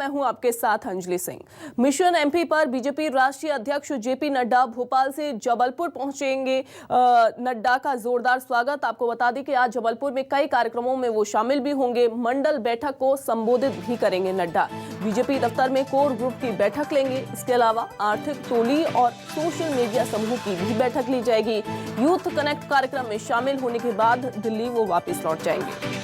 मैं हूं आपके साथ अंजलि सिंह। मिशन एमपी पर बीजेपी राष्ट्रीय अध्यक्ष जेपी नड्डा भोपाल से जबलपुर पहुंचेंगे। नड्डा का जोरदार स्वागत। आपको बता दें कि आज जबलपुर में कई कार्यक्रमों में वो शामिल भी होंगे। मंडल बैठक को संबोधित भी करेंगे नड्डा। बीजेपी दफ्तर में कोर ग्रुप की बैठक लेंगे। इसके अलावा आर्थिक टोली और सोशल मीडिया समूह की भी बैठक ली जाएगी। यूथ कनेक्ट कार्यक्रम में शामिल होने के बाद दिल्ली वो वापस लौट जाएंगे।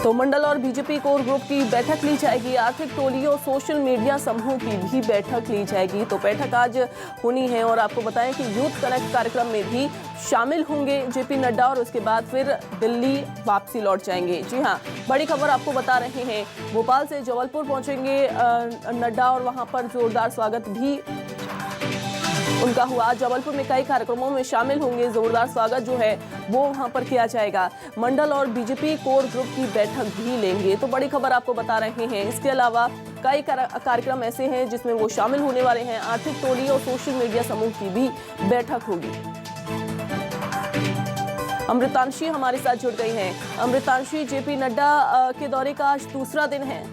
तो मंडल और बीजेपी कोर ग्रुप की बैठक ली जाएगी। आर्थिक टोली और सोशल मीडिया समूह की भी बैठक ली जाएगी। तो बैठक आज होनी है और आपको बताएं कि यूथ कनेक्ट कार्यक्रम में भी शामिल होंगे जेपी नड्डा और उसके बाद फिर दिल्ली वापसी लौट जाएंगे। जी हां, बड़ी खबर आपको बता रहे हैं। भोपाल से जबलपुर पहुंचेंगे नड्डा और वहां पर जोरदार स्वागत भी उनका हुआ। जबलपुर में कई कार्यक्रमों में शामिल होंगे। जोरदार स्वागत जो है वो वहां पर किया जाएगा। मंडल और बीजेपी कोर ग्रुप की बैठक भी लेंगे। तो बड़ी खबर आपको बता रहे हैं। इसके अलावा कई कार्यक्रम ऐसे हैं जिसमें वो शामिल होने वाले हैं। आर्थिक टोली और सोशल मीडिया समूह की भी बैठक होगी। अमृतांशी हमारे साथ जुड़ गई हैं। अमृतांशी, जेपी नड्डा के दौरे का आज दूसरा दिन है।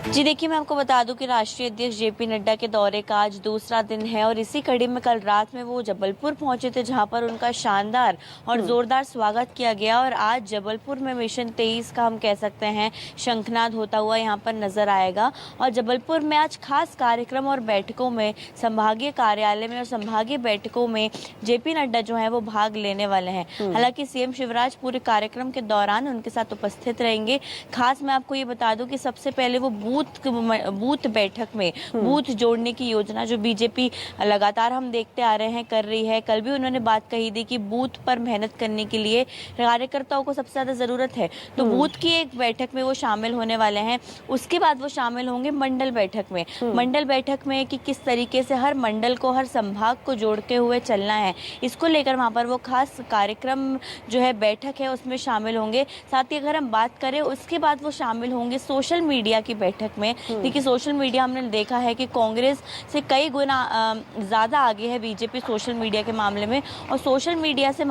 जी देखिए, मैं आपको बता दूं कि राष्ट्रीय अध्यक्ष जेपी नड्डा के दौरे का आज दूसरा दिन है और इसी कड़ी में कल रात में वो जबलपुर पहुंचे थे, जहां पर उनका शानदार और जोरदार स्वागत किया गया। और आज जबलपुर में मिशन 23 का हम कह सकते हैं शंखनाद होता हुआ यहां पर नजर आएगा। और जबलपुर में आज खास कार्यक्रम और बैठकों में संभागीय कार्यालय में और संभागीय बैठकों में जेपी नड्डा जो है वो भाग लेने वाले हैं। हालांकि सीएम शिवराज पूरे कार्यक्रम के दौरान उनके साथ उपस्थित रहेंगे। खास मैं आपको ये बता दूं कि सबसे पहले वो बूथ बैठक में बूथ जोड़ने की योजना जो बीजेपी लगातार हम देखते आ रहे हैं कर रही है। कल भी उन्होंने बात कही थी कि बूथ पर मेहनत करने के लिए कार्यकर्ताओं को सबसे ज्यादा जरूरत है। तो बूथ की एक बैठक में वो शामिल होने वाले हैं। उसके बाद वो शामिल होंगे मंडल बैठक में। मंडल बैठक में कि किस तरीके से हर मंडल को, हर संभाग को जोड़ते हुए चलना है, इसको लेकर वहां पर वो खास कार्यक्रम जो है बैठक है उसमें शामिल होंगे। साथ ही अगर हम बात करें उसके बाद वो शामिल होंगे सोशल मीडिया की बैठक में। देखिए, सोशल मीडिया हमने देखा है कि कांग्रेस से कई गुना ज्यादा आगे है बीजेपी सोशल मीडिया के मामले में। और सोशल मीडिया से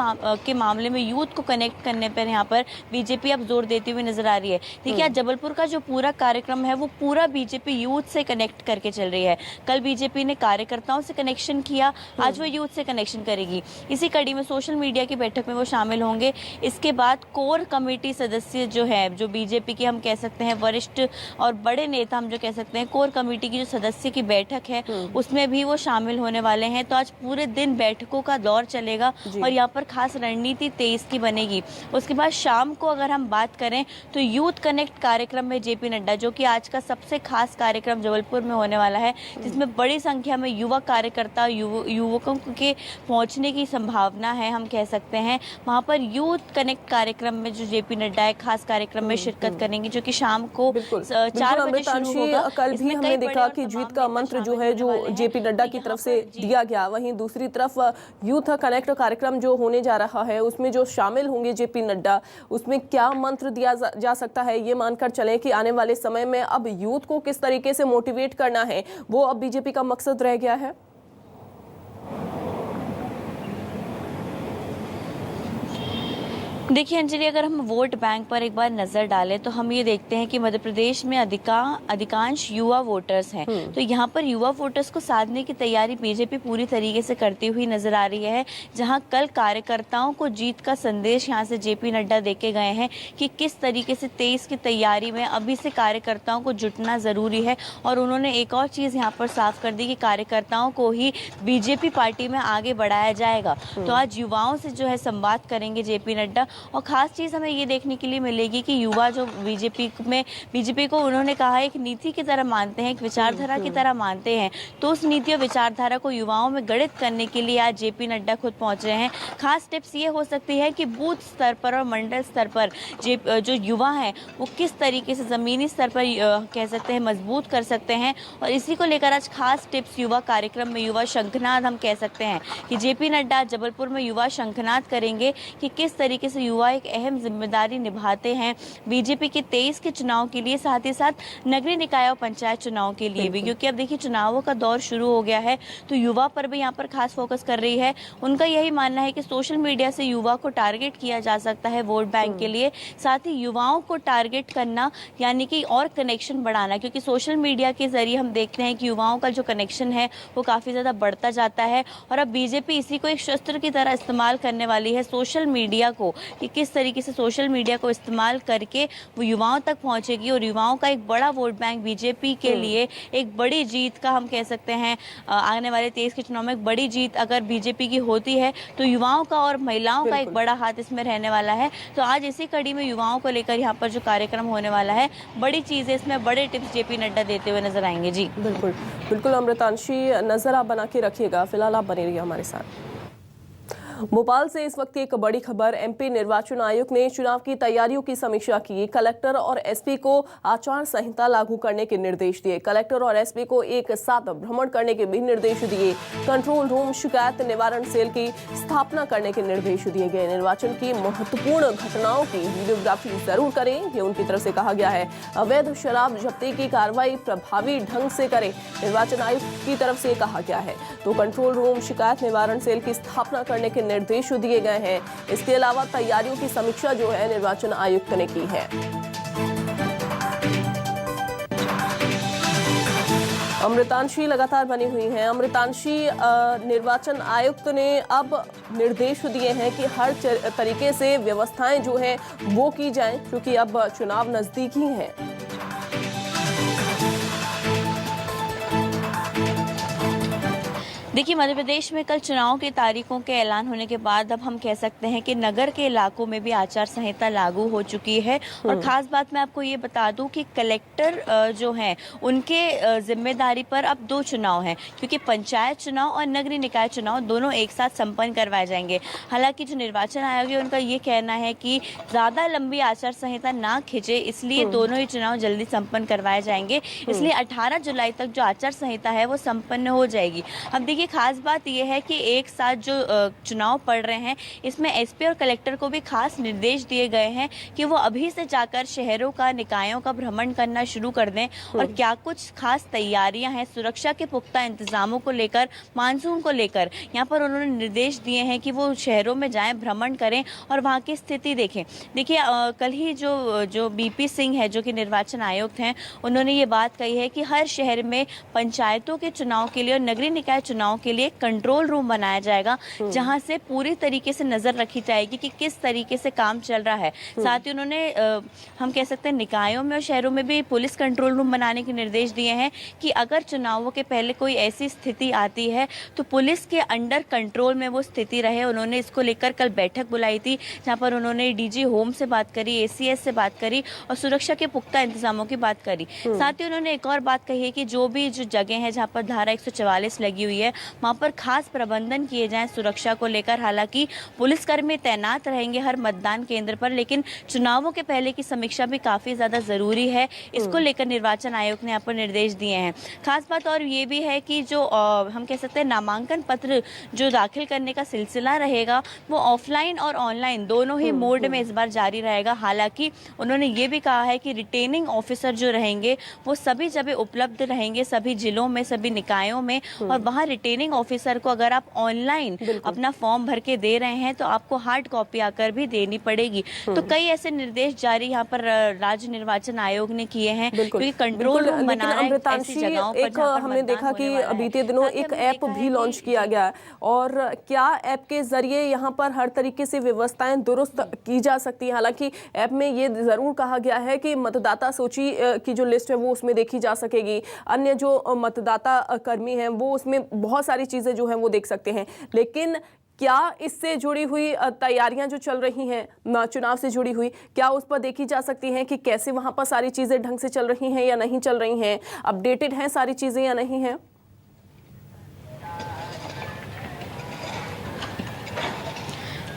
के मामले में यूथ को कनेक्ट करने पर यहाँ पर बीजेपी अब जोर देती हुई नजर आ रही है। देखिए, आज जबलपुर का जो पूरा कार्यक्रम है वो पूरा बीजेपी यूथ से कनेक्ट करके चल रही है। कल बीजेपी ने कार्यकर्ताओं से कनेक्शन किया, आज वो यूथ से कनेक्शन करेगी। इसी कड़ी में सोशल मीडिया की बैठक में वो शामिल होंगे। इसके बाद कोर कमेटी सदस्य जो है, जो बीजेपी के हम कह सकते हैं वरिष्ठ और बड़े नेता हम जो कह सकते हैं, कोर कमेटी की जो सदस्य की बैठक है उसमें भी वो शामिल होने वाले हैं। तो आज पूरे दिन बैठकों का दौर चलेगा और यहाँ पर खास रणनीति 23 की बनेगी। उसके बाद शाम को अगर हम बात करें तो यूथ कनेक्ट कार्यक्रम में जेपी नड्डा, जो कि आज का सबसे खास कार्यक्रम जबलपुर में होने वाला है, जिसमें बड़ी संख्या में युवा कार्यकर्ता युवकों के पहुंचने की संभावना है हम कह सकते हैं। वहां पर यूथ कनेक्ट कार्यक्रम में जो जेपी नड्डा है खास कार्यक्रम में शिरकत करेंगे, जो कि शाम को 4 बजे शुरू होगा। कल भी हमने देखा कि जीत का मंत्र जो है जो जेपी नड्डा की तरफ से दिया गया, वहीं दूसरी तरफ यूथ कनेक्ट कार्यक्रम जो होने जा रहा है उसमें जो शामिल होंगे जेपी नड्डा, उसमें क्या मंत्र दिया जा सकता है? ये मानकर चलें कि आने वाले समय में अब यूथ को किस तरीके से मोटिवेट करना है वो अब बीजेपी का मकसद रह गया है। देखिए अंजलि, अगर हम वोट बैंक पर एक बार नजर डालें तो हम ये देखते हैं कि मध्य प्रदेश में अधिकांश युवा वोटर्स हैं। तो यहाँ पर युवा वोटर्स को साधने की तैयारी बीजेपी पूरी तरीके से करती हुई नजर आ रही है। जहाँ कल कार्यकर्ताओं को जीत का संदेश यहाँ से जेपी नड्डा देके गए हैं कि किस तरीके से 23 की तैयारी में अभी से कार्यकर्ताओं को जुटना जरूरी है। और उन्होंने एक और चीज यहाँ पर साफ कर दी कि कार्यकर्ताओं को ही बीजेपी पार्टी में आगे बढ़ाया जाएगा। तो आज युवाओं से जो है संवाद करेंगे जेपी नड्डा। और खास चीज हमें ये देखने के लिए मिलेगी कि युवा जो बीजेपी को उन्होंने कहा एक नीति की तरह मानते हैं, एक विचारधारा की तरह मानते हैं। तो उस नीति और विचारधारा को युवाओं में गढ़ित करने के लिए आज जेपी नड्डा खुद पहुंच रहे हैं। खास टिप्स ये हो सकती है कि बूथ स्तर पर और मंडल स्तर पर जो युवा हैं वो किस तरीके से जमीनी स्तर पर कह सकते हैं मजबूत कर सकते हैं। और इसी को लेकर आज खास टिप्स युवा कार्यक्रम में, युवा शंखनाद हम कह सकते हैं कि जेपी नड्डा जबलपुर में युवा शंखनाद करेंगे कि किस तरीके से युवा एक अहम जिम्मेदारी निभाते हैं बीजेपी के 23 के चुनाव के लिए, साथ ही साथ नगरीय निकाय और पंचायत चुनाव के लिए भी, क्योंकि अब देखिए चुनावों का दौर शुरू हो गया है तो युवा पर भी यहाँ पर खास फोकस कर रही है। उनका यही मानना है कि सोशल मीडिया से युवा को टारगेट किया जा सकता है वोट बैंक के लिए, साथ ही युवाओं को टारगेट करना यानी कि और कनेक्शन बढ़ाना, क्योंकि सोशल मीडिया के जरिए हम देखते हैं कि युवाओं का जो कनेक्शन है वो काफ़ी ज़्यादा बढ़ता जाता है। और अब बीजेपी इसी को एक शस्त्र की तरह इस्तेमाल करने वाली है, सोशल मीडिया को, कि किस तरीके से सोशल मीडिया को इस्तेमाल करके वो युवाओं तक पहुंचेगी और युवाओं का एक बड़ा वोट बैंक बीजेपी के लिए एक बड़ी जीत का हम कह सकते हैं आने वाले 23 के चुनाव में एक बड़ी जीत अगर बीजेपी की होती है तो युवाओं का और महिलाओं का एक बड़ा हाथ इसमें रहने वाला है। तो आज इसी कड़ी में युवाओं को लेकर यहाँ पर जो कार्यक्रम होने वाला है, बड़ी चीज़ है, इसमें बड़े टिप्स जेपी नड्डा देते हुए नजर आएंगे। जी बिल्कुल बिल्कुल अमृतांशी, नजर आप बना के रखिएगा, फिलहाल आप बने रहिए हमारे साथ। भोपाल से इस वक्त की एक बड़ी खबर, एमपी निर्वाचन आयोग ने चुनाव की तैयारियों की समीक्षा की। कलेक्टर और एसपी को आचार संहिता लागू करने के निर्देश दिए। कलेक्टर और एसपी को एक साथ भ्रमण करने के भी निर्देश दिए। कंट्रोल रूम शिकायत निवारण सेल की स्थापना करने के निर्देश दिए गए। निर्वाचन की महत्वपूर्ण घटनाओं की वीडियोग्राफी जरूर करें, ये उनकी तरफ से कहा गया है। अवैध शराब जब्ती की कार्रवाई प्रभावी ढंग से करें, निर्वाचन आयोग की तरफ से कहा गया है। तो कंट्रोल रूम शिकायत निवारण सेल की स्थापना करने के निर्देश दिए गए हैं। इसके अलावा तैयारियों की समीक्षा जो है निर्वाचन आयुक्त ने की है। अमृतांशी लगातार बनी हुई हैं। अमृतांशी, निर्वाचन आयुक्त ने अब निर्देश दिए हैं कि हर तरीके से व्यवस्थाएं जो है वो की जाएं, क्योंकि अब चुनाव नजदीक ही है। देखिए, मध्य प्रदेश में कल चुनाव की तारीखों के ऐलान होने के बाद अब हम कह सकते हैं कि नगर के इलाकों में भी आचार संहिता लागू हो चुकी है। और खास बात मैं आपको ये बता दूं कि कलेक्टर जो हैं उनके जिम्मेदारी पर अब 2 चुनाव हैं, क्योंकि पंचायत चुनाव और नगरीय निकाय चुनाव दोनों एक साथ संपन्न करवाए जाएंगे। हालांकि जो निर्वाचन आयोग है उनका ये कहना है कि ज़्यादा लंबी आचार संहिता ना खिंचे, इसलिए दोनों ही चुनाव जल्दी संपन्न करवाए जाएंगे। इसलिए 18 जुलाई तक जो आचार संहिता है वो संपन्न हो जाएगी। अब देखिए, खास बात यह है कि एक साथ जो चुनाव पड़ रहे हैं इसमें एसपी और कलेक्टर को भी खास निर्देश दिए गए हैं कि वो अभी से जाकर शहरों का, निकायों का भ्रमण करना शुरू कर दें और क्या कुछ खास तैयारियां हैं सुरक्षा के पुख्ता इंतजामों को लेकर, मानसून को लेकर, यहाँ पर उन्होंने निर्देश दिए हैं कि वो शहरों में जाएं, भ्रमण करें और वहाँ की स्थिति देखें। देखिए, कल ही जो बीपी सिंह है जो कि निर्वाचन आयुक्त हैं, उन्होंने ये बात कही है कि हर शहर में पंचायतों के चुनाव के लिए और नगरीय निकाय चुनाव के लिए कंट्रोल रूम बनाया जाएगा, जहां से पूरी तरीके से नजर रखी जाएगी कि किस तरीके से काम चल रहा है। साथ ही उन्होंने हम कह सकते हैं निकायों में और शहरों में भी पुलिस कंट्रोल रूम बनाने के निर्देश दिए हैं कि अगर चुनावों के पहले कोई ऐसी स्थिति आती है तो पुलिस के अंडर कंट्रोल में वो स्थिति रहे। उन्होंने इसको लेकर कल बैठक बुलाई थी, जहाँ पर उन्होंने डीजी होम से बात करी, एसीएस से बात करी और सुरक्षा के पुख्ता इंतजामों की बात करी। साथ ही उन्होंने एक और बात कही है कि जो जगह है जहाँ पर धारा 144 लगी हुई है, वहाँ पर खास प्रबंधन किए जाएं सुरक्षा को लेकर। हालांकि पुलिसकर्मी तैनात रहेंगे हर मतदान केंद्र पर, लेकिन चुनावों के पहले की समीक्षा भी काफ़ी ज़्यादा ज़रूरी है। इसको लेकर निर्वाचन आयोग ने यहाँ पर निर्देश दिए हैं। खास बात और ये भी है कि जो हम कह सकते हैं नामांकन पत्र जो दाखिल करने का सिलसिला रहेगा वो ऑफलाइन और ऑनलाइन दोनों ही मोड में इस बार जारी रहेगा। हालांकि उन्होंने ये भी कहा है कि रिटेनिंग ऑफिसर जो रहेंगे वो सभी जगह उपलब्ध रहेंगे, सभी जिलों में, सभी निकायों में, और वहाँ रिटेनिंग ऑफिसर को अगर आप ऑनलाइन अपना फॉर्म भर के दे रहे हैं तो आपको हार्ड कॉपी आकर भी देनी पड़ेगी। तो कई ऐसे निर्देश जारी यहाँ पर राज्य निर्वाचन आयोग ने किए हैं, क्योंकि कंट्रोल रूम बनाना है ऐसी जगहों पर जहाँ पर हमने देखा कि बीते दिनों एक ऐप भी लॉन्च किया गया, और क्या ऐप के जरिए यहाँ पर हर तरीके से व्यवस्थाएं दुरुस्त की जा सकती हैं। हालांकि ऐप में ये जरूर कहा गया है कि मतदाता सूची की जो लिस्ट है वो उसमें देखी जा सकेगी, अन्य जो मतदाता कर्मी हैं वो उसमें बहुत सारी चीजें जो हैं वो देख सकते हैं। लेकिन क्या इससे जुड़ी हुई तैयारियां जो चल रही हैं चुनाव से जुड़ी हुई, क्या उस पर देखी जा सकती हैं कि कैसे वहां पर सारी चीजें ढंग से चल रही हैं या नहीं चल रही हैं, अपडेटेड हैं सारी चीजें या नहीं हैं?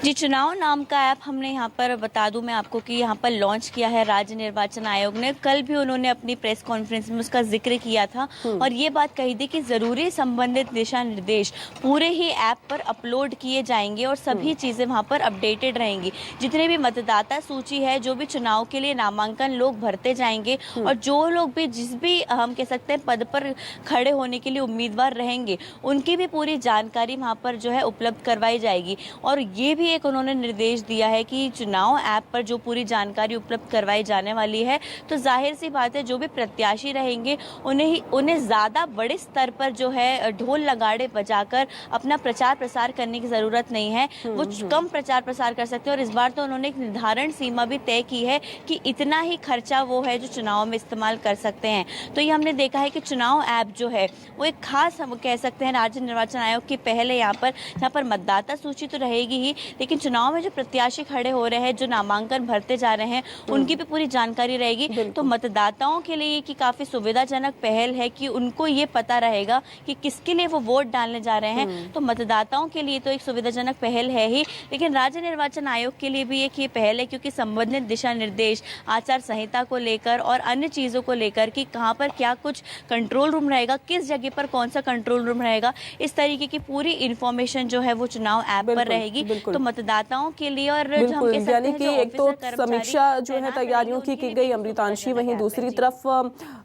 जी, चुनाव नाम का ऐप हमने यहाँ पर बता दूं मैं आपको कि यहाँ पर लॉन्च किया है राज्य निर्वाचन आयोग ने। कल भी उन्होंने अपनी प्रेस कॉन्फ्रेंस में उसका जिक्र किया था और ये बात कही थी कि ज़रूरी संबंधित दिशा निर्देश पूरे ही ऐप पर अपलोड किए जाएंगे और सभी चीज़ें वहाँ पर अपडेटेड रहेंगी। जितने भी मतदाता सूची है, जो भी चुनाव के लिए नामांकन लोग भरते जाएंगे और जो लोग भी जिस भी हम कह सकते हैं पद पर खड़े होने के लिए उम्मीदवार रहेंगे, उनकी भी पूरी जानकारी वहाँ पर जो है उपलब्ध करवाई जाएगी। और ये भी एक उन्होंने निर्देश दिया है कि चुनाव ऐप पर जो पूरी जानकारी उपलब्ध करवाई जाने वाली है, तो जाहिर सी बात है जो भी प्रत्याशी रहेंगे उन्हें ज़्यादा बड़े स्तर पर जो है ढोल लगाड़े बजाकर अपना प्रचार प्रसार करने की ज़रूरत नहीं है। वो कम प्रचार प्रसार कर सकते हैं और इस बार तो उन्होंने एक निर्धारण सीमा भी तय की है कि इतना ही खर्चा वो है जो चुनाव में इस्तेमाल कर सकते हैं। तो ये हमने देखा है कि चुनाव ऐप जो है वो एक खास हम कह सकते हैं राज्य निर्वाचन आयोग की पहले यहाँ पर मतदाता सूची तो रहेगी ही, लेकिन चुनाव में जो प्रत्याशी खड़े हो रहे हैं, जो नामांकन भरते जा रहे हैं, उनकी भी पूरी जानकारी रहेगी। तो मतदाताओं के लिए ये कि काफी सुविधाजनक पहल है कि उनको ये पता रहेगा कि किसके लिए वो वोट डालने जा रहे हैं। तो मतदाताओं के लिए तो एक सुविधाजनक पहल है ही, लेकिन राज्य निर्वाचन आयोग के लिए भी एक ये पहल है क्योंकि संबंधित दिशा निर्देश आचार संहिता को लेकर और अन्य चीजों को लेकर कि कहाँ पर क्या कुछ कंट्रोल रूम रहेगा, किस जगह पर कौन सा कंट्रोल रूम रहेगा, इस तरीके की पूरी इंफॉर्मेशन जो है वो चुनाव ऐप पर रहेगी। तो मतदाताओं के लिए और जो हम कह सकते यानी हैं कि जो एक तो ऑफिसर, कर्मचारी समीक्षा जो है तैयारियों की गई अमृतांशी, वहीं दूसरी तरफ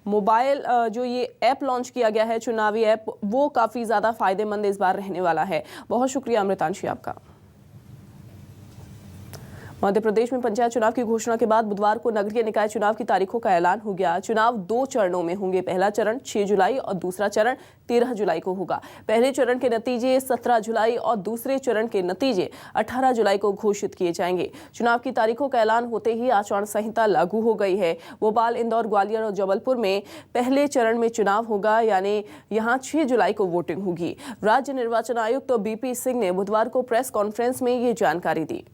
मोबाइल जो ये ऐप लॉन्च किया गया है चुनावी ऐप, वो काफी ज्यादा फायदेमंद इस बार रहने वाला है। बहुत शुक्रिया अमृतांशी आपका। मध्य प्रदेश में पंचायत चुनाव की घोषणा के बाद बुधवार को नगरीय निकाय चुनाव की तारीखों का ऐलान हो गया। चुनाव 2 चरणों में होंगे। पहला चरण 6 जुलाई और दूसरा चरण 13 जुलाई को होगा। पहले चरण के नतीजे 17 जुलाई और दूसरे चरण के नतीजे 18 जुलाई को घोषित किए जाएंगे। चुनाव की तारीखों का ऐलान होते ही आचार संहिता लागू हो गई है। भोपाल, इंदौर, ग्वालियर और जबलपुर में पहले चरण में चुनाव होगा, यानी यहाँ 6 जुलाई को वोटिंग होगी। राज्य निर्वाचन आयुक्त बीपी सिंह ने बुधवार को प्रेस कॉन्फ्रेंस में ये जानकारी दी।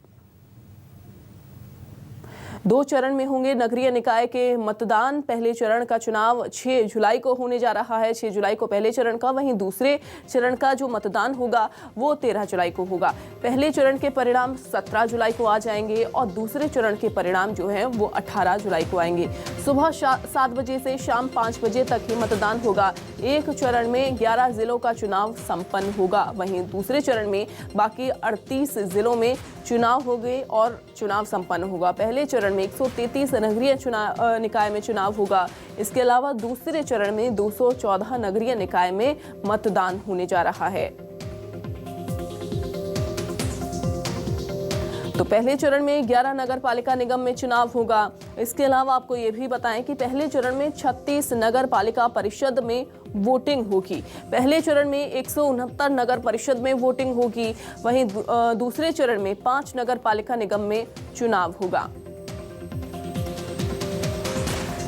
2 चरण में होंगे नगरीय निकाय के मतदान। पहले चरण का चुनाव 6 जुलाई को होने जा रहा है। 6 जुलाई को पहले चरण का, वहीं दूसरे चरण का जो मतदान होगा वो 13 जुलाई को होगा। पहले चरण के परिणाम 17 जुलाई को आ जाएंगे और दूसरे चरण के परिणाम जो हैं वो 18 जुलाई को आएंगे। सुबह 7 बजे से शाम 5 बजे तक ही मतदान होगा। एक चरण में 11 जिलों का चुनाव संपन्न होगा, वहीं दूसरे चरण में बाकी 38 जिलों में चुनाव होंगे और चुनाव संपन्न होगा। पहले चरण में 133 नगरीय निकाय में चुनाव होगा। इसके अलावा दूसरे चरण में 214 नगरीय निकाय में मतदान होने जा रहा है। तो पहले चरण में 11 नगर पालिका निगम में चुनाव होगा। इसके अलावा आपको ये भी बताएं कि पहले चरण में 36 नगर पालिका परिषद में वोटिंग होगी। पहले चरण में 169 नगर परिषद में वोटिंग होगी, वहीं दूसरे चरण में 5 नगर पालिका निगम में चुनाव होगा।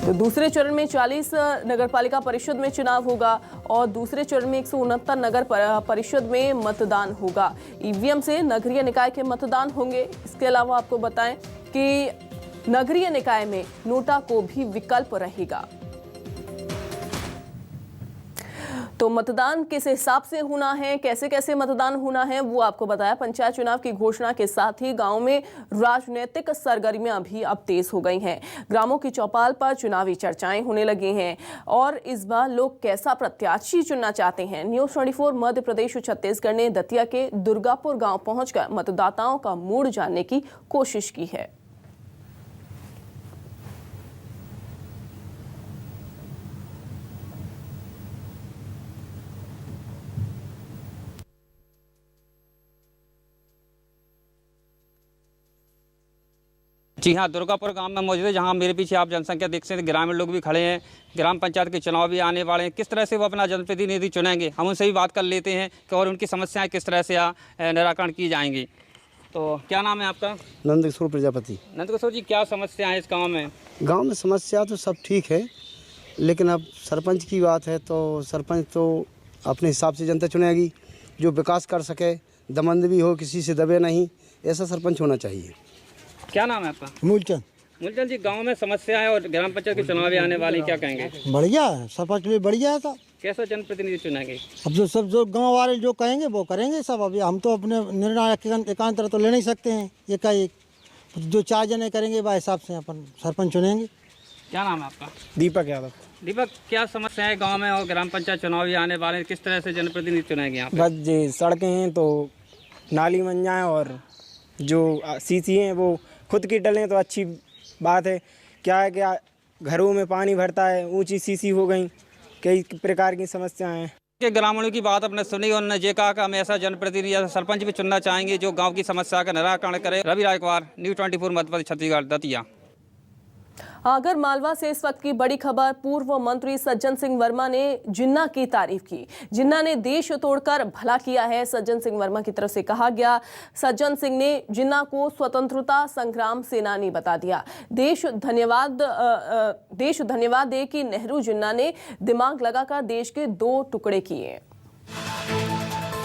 तो दूसरे चरण में 40 नगर पालिका परिषद में चुनाव होगा और दूसरे चरण में 169 नगर परिषद में मतदान होगा। ईवीएम से नगरीय निकाय के मतदान होंगे। इसके अलावा आपको बताएं कि नगरीय निकाय में नोटा को भी विकल्प रहेगा। तो मतदान किस हिसाब से होना है, कैसे कैसे मतदान होना है, वो आपको बताया। पंचायत चुनाव की घोषणा के साथ ही गांव में राजनीतिक सरगर्मियां भी अब तेज हो गई हैं। ग्रामों की चौपाल पर चुनावी चर्चाएं होने लगी हैं और इस बार लोग कैसा प्रत्याशी चुनना चाहते हैं। न्यूज़ 24 मध्य प्रदेश और छत्तीसगढ़ ने दतिया के दुर्गापुर गांव पहुंचकर मतदाताओं का मूड जानने की कोशिश की है। जी हाँ, दुर्गापुर गांव में मौजूद है, जहां मेरे पीछे आप जनसंख्या देख सकते हैं। ग्रामीण लोग भी खड़े हैं। ग्राम पंचायत के चुनाव भी आने वाले हैं। किस तरह से वो अपना जनप्रतिनिधि चुनेंगे, हम उनसे भी बात कर लेते हैं कि और उनकी समस्याएं किस तरह से निराकरण की जाएंगी। तो क्या नाम है आपका? नंदकिशोर प्रजापति। नंदकिशोर जी, क्या समस्या है इस गाँव में? गांव में समस्या तो सब ठीक है, लेकिन अब सरपंच की बात है तो सरपंच तो अपने हिसाब से जनता चुनेगी, जो विकास कर सके, दमंद भी हो, किसी से दबे नहीं, ऐसा सरपंच होना चाहिए। क्या नाम है आपका? मूलचंद। मूलचंद जी, गांव में समस्या है और ग्राम पंचायत के चुनाव भी आने वाले, क्या कहेंगे? बढ़िया है, सरपंच भी बढ़िया है। कैसा जनप्रतिनिधि चुनेंगे? अब जो गांव वाले जो कहेंगे वो करेंगे सब। अभी हम तो अपने निर्णय एकांतर तो ले नहीं सकते हैं, एकाएक जो 4 जने करेंगे वह हिसाब से अपन सरपंच चुनेंगे। क्या नाम है आपका? दीपक यादव। दीपक, क्या समस्या है गांव में और ग्राम पंचायत चुनाव भी आने वाले हैं, किस तरह से जनप्रतिनिधि चुनेंगे यहाँ पे? बस जी सड़कें हैं तो नाली बन जाए और जो सीसी हैं वो खुद की डलें तो अच्छी बात है। क्या है क्या घरों में पानी भरता है, ऊंची सीसी हो गई, कई प्रकार की समस्याएं हैं। के ग्रामीणों की बात अपने सुनी और उन्होंने ये कहा कि हम ऐसा जनप्रतिनिधि या सरपंच भी चुनना चाहेंगे जो गांव की समस्या का निराकरण करे। रवि रायकवार, न्यूज़ 24 मध्य प्रदेश छत्तीसगढ़, दतिया। आगर मालवा से इस वक्त की बड़ी खबर। पूर्व मंत्री सज्जन सिंह वर्मा ने जिन्ना की तारीफ की। जिन्ना ने देश तोड़कर भला किया है, सज्जन सिंह वर्मा की तरफ से कहा गया। सज्जन सिंह ने जिन्ना को स्वतंत्रता संग्राम सेनानी बता दिया। देश धन्यवाद दे कि नेहरू जिन्ना ने दिमाग लगाकर देश के 2 टुकड़े किए।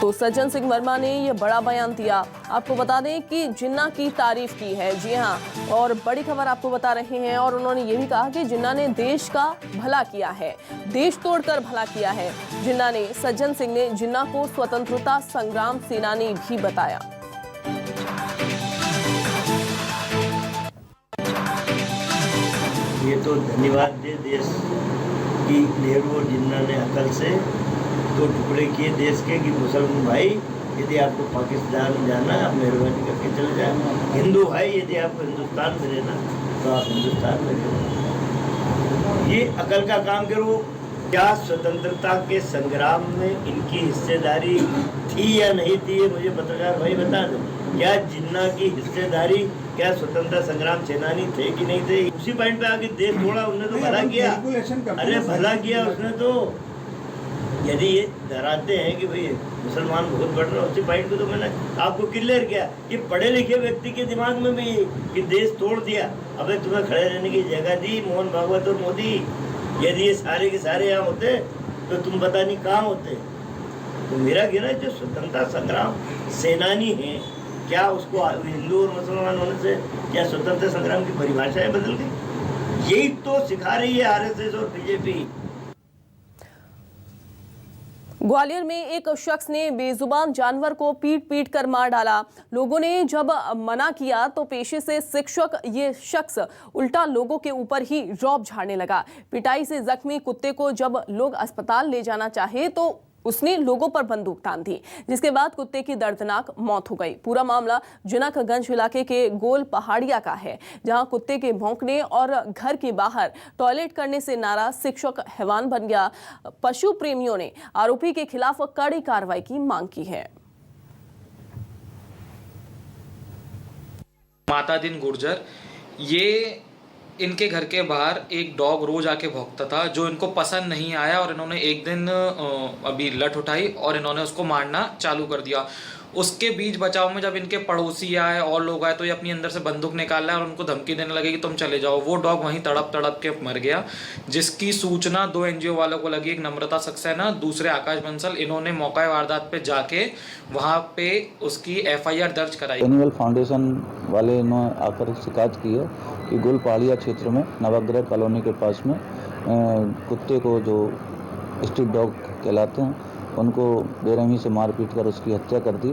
तो सज्जन सिंह वर्मा ने यह बड़ा बयान दिया। आपको बता दें कि जिन्ना की तारीफ की है, जी हाँ, और बड़ी खबर आपको बता रहे हैं। और उन्होंने ये भी कहा कि जिन्ना ने देश का भला किया है, देश तोड़कर भला किया है। जिन्ना ने सज्जन सिंह ने जिन्ना को स्वतंत्रता संग्राम सेनानी भी बताया। ये तो धन्यवाद दे देश की नेहरू और जिन्ना ने अकल से 2 टुकड़े किए देश के कि मुसलमान भाई यदि आपको पाकिस्तान जाना है आप मेहरबानी करके चले जाए, हिंदू भाई यदि आपको हिंदुस्तान में रहना तो आप हिंदुस्तान में रहो। ये अकल का काम करो। क्या स्वतंत्रता के संग्राम में इनकी हिस्सेदारी थी या नहीं थी, ये मुझे पत्रकार भाई बता दो। क्या जिन्ना की हिस्सेदारी, क्या स्वतंत्रता संग्राम सेनानी थे कि नहीं थे? उसी पॉइंट पे आके देश थोड़ा उसने तो भला किया। अरे भला किया उसने तो। यदि ये डराते हैं कि भाई मुसलमान बहुत बढ़ रहा है, उसी पॉइंट को तो मैंने आपको क्लियर किया कि पढ़े लिखे व्यक्ति के दिमाग में भी कि देश तोड़ दिया। अबे तुम्हें खड़े रहने की जगह दी मोहन भागवत और मोदी। यदि ये सारे के सारे यहाँ होते तो तुम पता नहीं कहाँ होते। तो मेरा कहना जो स्वतंत्रता संग्राम सेनानी है, क्या उसको हिंदू और मुसलमान होने से क्या स्वतंत्रता संग्राम की परिभाषाएं बदल गई? यही तो सिखा रही है आरएसएस और बीजेपी। ग्वालियर में एक शख्स ने बेजुबान जानवर को पीट कर मार डाला। लोगों ने जब मना किया तो पेशे से शिक्षक ये शख्स उल्टा लोगों के ऊपर ही रौब झाड़ने लगा। पिटाई से जख्मी कुत्ते को जब लोग अस्पताल ले जाना चाहे तो उसने लोगों पर बंदूक तान दी, जिसके बाद कुत्ते की दर्दनाक मौत हो गई। पूरा मामला जनकगंज इलाके के गोल पहाड़िया का है, जहां कुत्ते के भौंकने और घर के बाहर टॉयलेट करने से नाराज शिक्षक हैवान बन गया। पशु प्रेमियों ने आरोपी के खिलाफ कड़ी कार्रवाई की मांग की है। माता दिन गुर्जर, ये इनके घर के बाहर एक डॉग रोज आके भौंकता था, जो इनको पसंद नहीं आया और इन्होंने एक दिन अभी लठ उठाई और इन्होंने उसको मारना चालू कर दिया। उसके बीच बचाव में जब इनके पड़ोसी आए और लोग आए तो ये अपनी अंदर से बंदूक निकाला और उनको धमकी देने लगे कि तुम चले जाओ। वो डॉग वहीं तड़प तड़प के मर गया, जिसकी सूचना 2 एनजीओ वालों को लगी, एक नम्रता सक्सेना, दूसरे आकाश बंसल। इन्होंने मौका वारदात पे जाके वहाँ पे उसकी एफआईआर दर्ज कराई। एनिमल फाउंडेशन वाले ने आकर शिकायत की है कि गोल पहाड़िया क्षेत्र में नवग्रह कॉलोनी के पास में कुत्ते को जो स्ट्रीट डॉग कहलाते हैं उनको बेरहमी से मार पीट कर उसकी हत्या कर दी,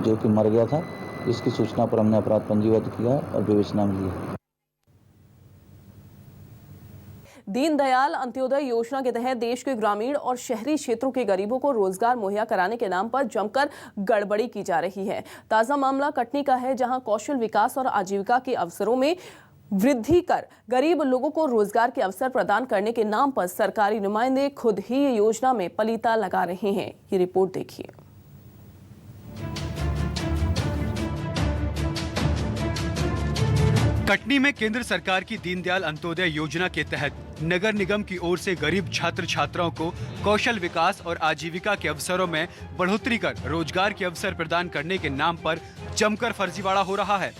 जो कि मर गया था। इसकी सूचना पर हमने अपराध पंजीबद्ध किया है और विवेचना में लिया। दीनदयाल अंत्योदय योजना के तहत देश के ग्रामीण और शहरी क्षेत्रों के गरीबों को रोजगार मुहैया कराने के नाम पर जमकर गड़बड़ी की जा रही है। ताजा मामला कटनी का है, जहां कौशल विकास और आजीविका के अवसरों में वृद्धि कर गरीब लोगों को रोजगार के अवसर प्रदान करने के नाम पर सरकारी नुमाइंदे खुद ही ये योजना में पलीता लगा रहे हैं। ये रिपोर्ट देखिए। कटनी में केंद्र सरकार की दीनदयाल अंत्योदय योजना के तहत नगर निगम की ओर से गरीब छात्र छात्राओं को कौशल विकास और आजीविका के अवसरों में बढ़ोतरी कर रोजगार के अवसर प्रदान करने के नाम पर जमकर फर्जीवाड़ा हो रहा है।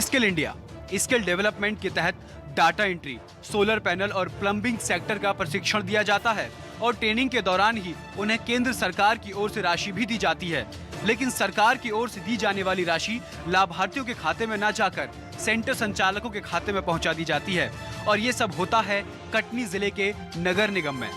स्किल इंडिया स्किल डेवलपमेंट के तहत डाटा एंट्री, सोलर पैनल और प्लम्बिंग सेक्टर का प्रशिक्षण दिया जाता है और ट्रेनिंग के दौरान ही उन्हें केंद्र सरकार की ओर से राशि भी दी जाती है। लेकिन सरकार की ओर से दी जाने वाली राशि लाभार्थियों के खाते में न जाकर सेंटर संचालकों के खाते में पहुंचा दी जाती है और ये सब होता है कटनी जिले के नगर निगम में।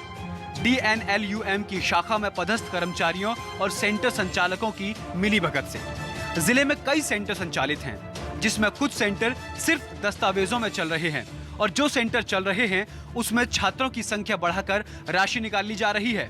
DNLUM की शाखा में पदस्थ कर्मचारियों और सेंटर संचालकों की मिलीभगत से। जिले में कई सेंटर संचालित हैं, जिसमें कुछ सेंटर सिर्फ दस्तावेजों में चल रहे हैं और जो सेंटर चल रहे हैं उसमें छात्रों की संख्या बढ़ाकर राशि निकाली जा रही है।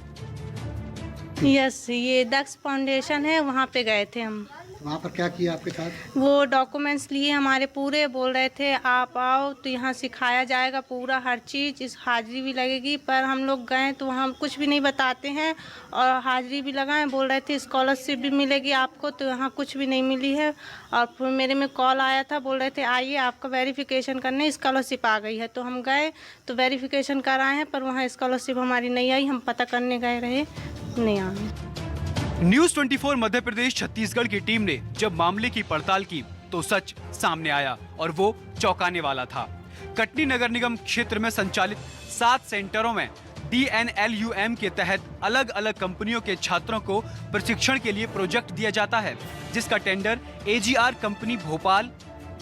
यस, ये दक्ष फाउंडेशन है, वहाँ पे गए थे हम। वहाँ पर क्या किया आपके साथ? वो डॉक्यूमेंट्स लिए हमारे पूरे, बोल रहे थे आप आओ तो यहाँ सिखाया जाएगा पूरा हर चीज़, इस हाजिरी भी लगेगी। पर हम लोग गए तो हम कुछ भी नहीं बताते हैं और हाजिरी भी लगाएं, बोल रहे थे स्कॉलरशिप भी मिलेगी आपको, तो यहाँ कुछ भी नहीं मिली है। और फिर मेरे में कॉल आया था, बोल रहे थे आइए आपका वेरिफिकेशन करने, स्कॉलरशिप आ गई है। तो हम गए तो वेरिफिकेशन कराए हैं, पर वहाँ स्कॉलरशिप हमारी नहीं आई। हम पता करने गए रहे, नहीं आई। न्यूज़ 24 मध्य प्रदेश छत्तीसगढ़ की टीम ने जब मामले की पड़ताल की तो सच सामने आया और वो चौंकाने वाला था। कटनी नगर निगम क्षेत्र में संचालित 7 सेंटरों में DNLUM के तहत अलग अलग कंपनियों के छात्रों को प्रशिक्षण के लिए प्रोजेक्ट दिया जाता है, जिसका tender AGR company Bhopal,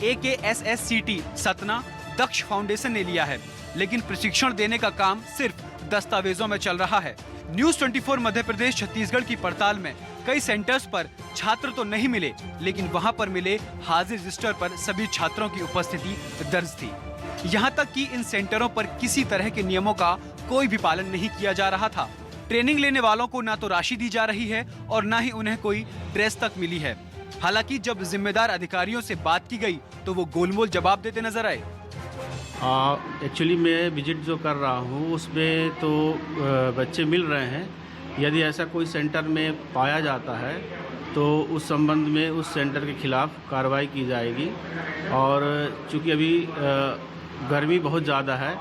AKSSCT Satna, Daksh foundation ने लिया है। लेकिन प्रशिक्षण देने का काम सिर्फ दस्तावेजों में चल रहा है। न्यूज़ 24 मध्य प्रदेश छत्तीसगढ़ की पड़ताल में कई सेंटर्स पर छात्र तो नहीं मिले, लेकिन वहां पर मिले हाजिर रजिस्टर पर सभी छात्रों की उपस्थिति दर्ज थी। यहां तक कि इन सेंटरों पर किसी तरह के नियमों का कोई भी पालन नहीं किया जा रहा था। ट्रेनिंग लेने वालों को ना तो राशि दी जा रही है और ना ही उन्हें कोई ड्रेस तक मिली है। हालांकि जब जिम्मेदार अधिकारियों से बात की गई तो वो गोलमोल जवाब देते नजर आए। एक्चुअली मैं विजिट जो कर रहा हूँ उसमें तो बच्चे मिल रहे हैं। यदि ऐसा कोई सेंटर में पाया जाता है तो उस संबंध में उस सेंटर के खिलाफ कार्रवाई की जाएगी। और चूँकि अभी गर्मी बहुत ज़्यादा है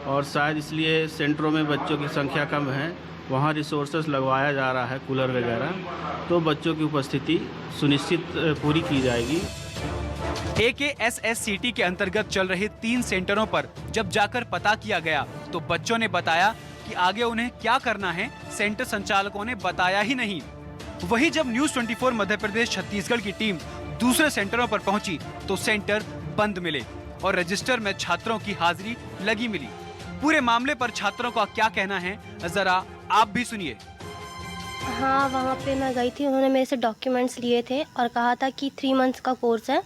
और शायद इसलिए सेंटरों में बच्चों की संख्या कम है, वहाँ रिसोर्सेस लगवाया जा रहा है, कूलर वगैरह, तो बच्चों की उपस्थिति सुनिश्चित पूरी की जाएगी। AKSSCT के अंतर्गत चल रहे 3 सेंटरों पर जब जाकर पता किया गया तो बच्चों ने बताया कि आगे उन्हें क्या करना है सेंटर संचालकों ने बताया ही नहीं। वहीं जब न्यूज़ 24 मध्य प्रदेश छत्तीसगढ़ की टीम दूसरे सेंटरों पर पहुंची तो सेंटर बंद मिले और रजिस्टर में छात्रों की हाजिरी लगी मिली। पूरे मामले पर छात्रों का क्या कहना है, जरा आप भी सुनिए। हाँ, वहाँ पे मैं गई थी, उन्होंने मेरे से डॉक्यूमेंट्स लिए थे और कहा था कि 3 मंथ्स का कोर्स है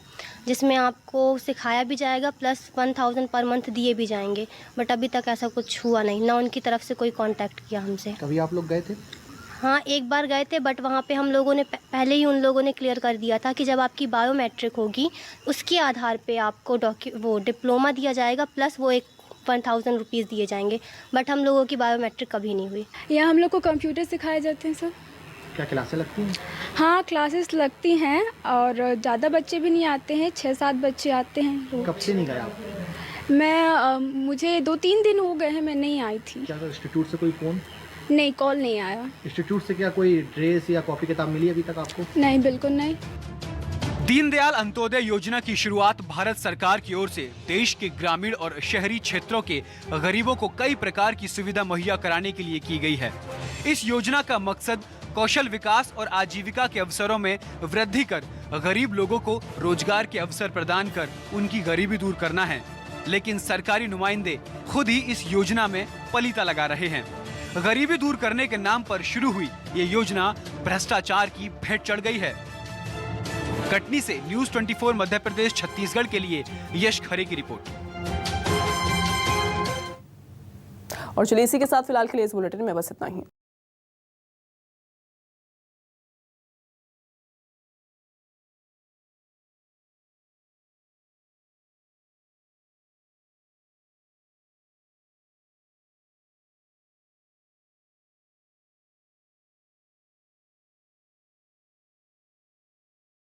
जिसमें आपको सिखाया भी जाएगा प्लस 1000 पर मंथ दिए भी जाएंगे। बट अभी तक ऐसा कुछ हुआ नहीं, ना उनकी तरफ से कोई कांटेक्ट किया हमसे। कभी आप लोग गए थे? हाँ, एक बार गए थे, बट वहाँ पे हम लोगों ने पहले ही उन लोगों ने क्लियर कर दिया था कि जब आपकी बायोमेट्रिक होगी उसके आधार पे आपको वो डिप्लोमा दिया जाएगा प्लस वो 1000 रुपीज़ दिए जाएंगे। बट हम लोगों की बायोमेट्रिक कभी नहीं हुई। यहाँ हम लोग को कंप्यूटर सिखाए जाते हैं सर। क्या क्लासेस लगती हैं? हाँ, क्लासेस लगती हैं और ज़्यादा बच्चे भी नहीं आते हैं, 6-7 बच्चे आते हैं। कब से नहीं गए आप? मुझे 2-3 दिन हो गए हैं, मैं नहीं आई थी। क्या इंस्टीट्यूट से कोई फ़ोन? नहीं, कॉल नहीं आया। इंस्टीट्यूट से क्या कोई ड्रेस या कॉपी किताब मिली अभी तक आपको? नहीं, बिल्कुल नहीं। दीनदयाल अंत्योदय योजना की शुरुआत भारत सरकार की ओर से देश के ग्रामीण और शहरी क्षेत्रों के गरीबों को कई प्रकार की सुविधा मुहैया कराने के लिए की गई है। इस योजना का मकसद कौशल विकास और आजीविका के अवसरों में वृद्धि कर गरीब लोगों को रोजगार के अवसर प्रदान कर उनकी गरीबी दूर करना है। लेकिन सरकारी नुमाइंदे खुद ही इस योजना में पलीता लगा रहे हैं। गरीबी दूर करने के नाम पर शुरू हुई ये योजना भ्रष्टाचार की भेंट चढ़ गई है। कटनी से न्यूज़ 24 मध्य प्रदेश छत्तीसगढ़ के लिए यश खरे की रिपोर्ट। और चलिए इसी के साथ फिलहाल के लिए इस बुलेटिन में बस इतना ही।